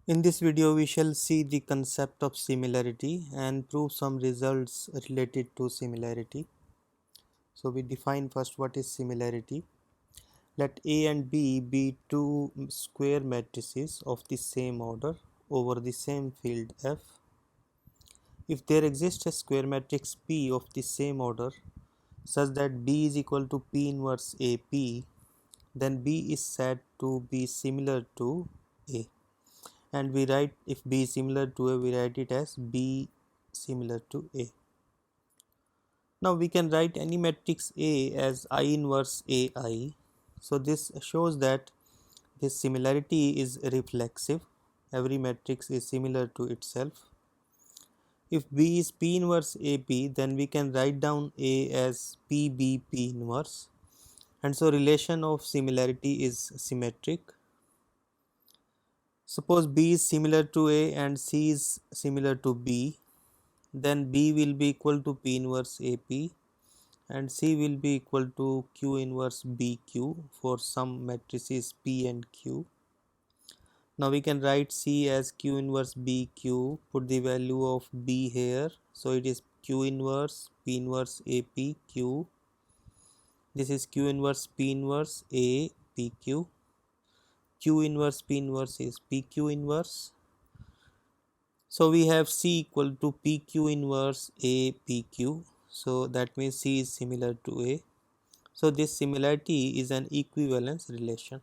In this video, we shall see the concept of similarity and prove some results related to similarity. So we define first what is similarity. Let A and B be two square matrices of the same order over the same field F. If there exists a square matrix P of the same order such that B is equal to P inverse AP, then B is said to be similar to A. And we write, if B is similar to A, we write it as B similar to A. Now we can write any matrix A as I inverse AI. So this shows that this similarity is reflexive. Every matrix is similar to itself. If B is P inverse AP, then we can write down A as PB P inverse. And so relation of similarity is symmetric. Suppose B is similar to A and C is similar to B, then B will be equal to P inverse AP and C will be equal to Q inverse BQ for some matrices P and Q. Now we can write C as Q inverse BQ, put the value of B here, so it is Q inverse P inverse AP Q. This is Q inverse P inverse A PQ. Q inverse P inverse is PQ inverse. So we have C equal to PQ inverse A PQ. So that means C is similar to A. So this similarity is an equivalence relation.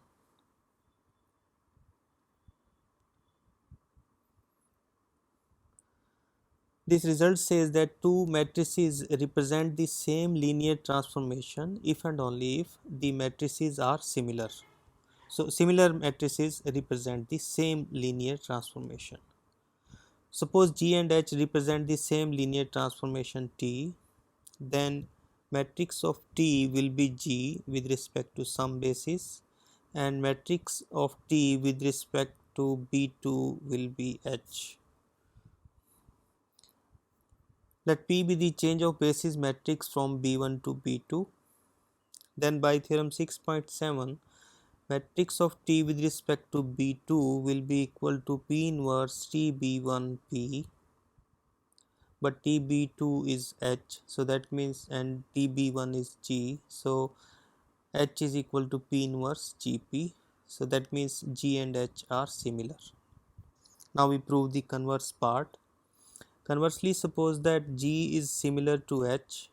This result says that two matrices represent the same linear transformation if and only if the matrices are similar. So similar matrices represent the same linear transformation. Suppose G and H represent the same linear transformation T, then matrix of T will be G with respect to some basis and matrix of T with respect to B2 will be H. Let P be the change of basis matrix from B1 to B2. Then by theorem 6.7, matrix of T with respect to B2 will be equal to P inverse TB1P, but TB2 is H, so that means, and TB1 is G, so H is equal to P inverse GP, so that means G and H are similar. Now we prove the converse part. Conversely, suppose that G is similar to H.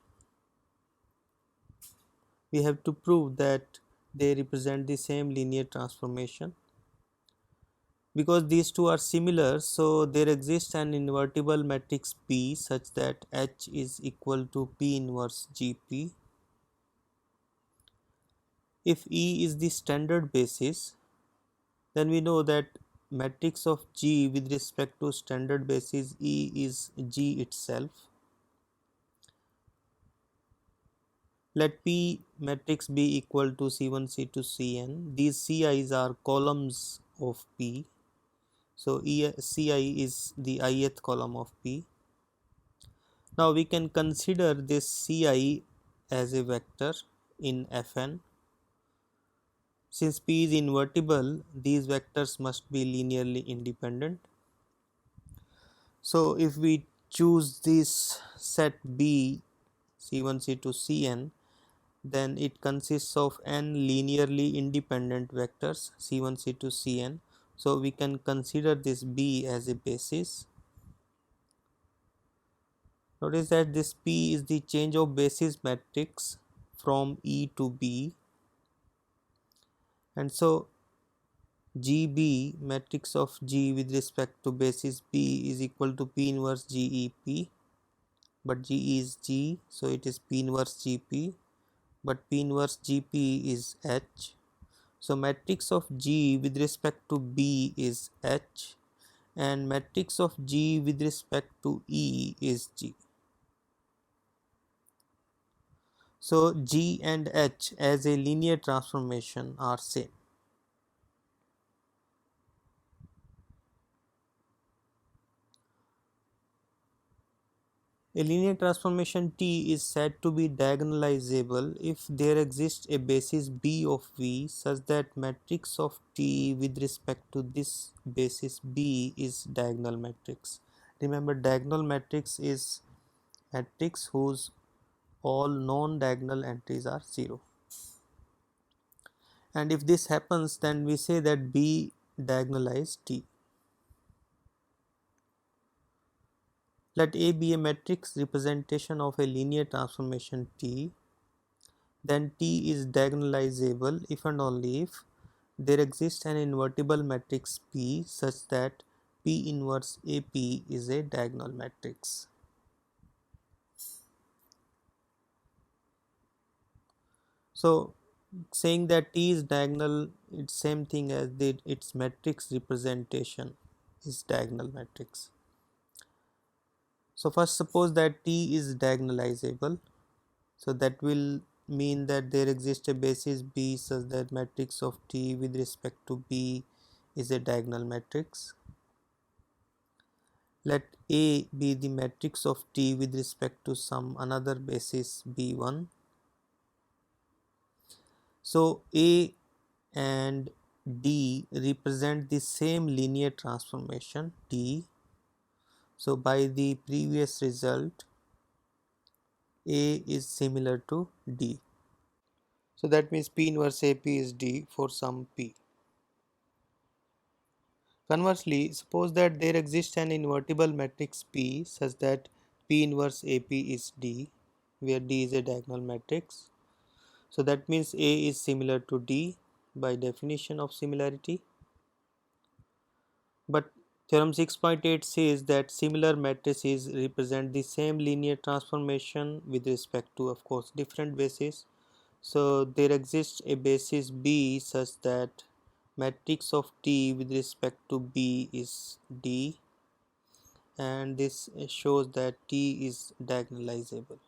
We have to prove that they represent the same linear transformation. Because these two are similar, so there exists an invertible matrix P such that H is equal to P inverse GP. If E is the standard basis, then we know that matrix of G with respect to standard basis E is G itself. Let P matrix be equal to C1, C2, Cn. These Ci's are columns of P. So Ci is the ith column of P. Now we can consider this Ci as a vector in Fn. Since P is invertible, these vectors must be linearly independent. So if we choose this set B C1, C2, Cn, then it consists of n linearly independent vectors C1, C2, Cn. So we can consider this B as a basis. Notice that this P is the change of basis matrix from E to B, and so GB matrix of G with respect to basis B is equal to P inverse GEP, but G is G, so it is P inverse GP, but P inverse GP is H. So matrix of G with respect to B is H and matrix of G with respect to E is G. So G and H as a linear transformation are same. A linear transformation T is said to be diagonalizable if there exists a basis B of V such that matrix of T with respect to this basis B is diagonal matrix. Remember, diagonal matrix is matrix whose all non-diagonal entries are 0. And if this happens, then we say that B diagonalizes T. Let A be a matrix representation of a linear transformation T, then T is diagonalizable if and only if there exists an invertible matrix P such that P inverse AP is a diagonal matrix. So saying that T is diagonal, it's same thing as its matrix representation is diagonal matrix. So first suppose that T is diagonalizable, so that will mean that there exists a basis B such that matrix of T with respect to B is a diagonal matrix. Let A be the matrix of T with respect to some another basis B1. So A and D represent the same linear transformation T. So by the previous result, A is similar to D. So that means P inverse AP is D for some P. Conversely, suppose that there exists an invertible matrix P such that P inverse AP is D, where D is a diagonal matrix. So that means A is similar to D by definition of similarity. But theorem 6.8 says that similar matrices represent the same linear transformation with respect to, of course, different bases. So there exists a basis B such that matrix of T with respect to B is D, and this shows that T is diagonalizable.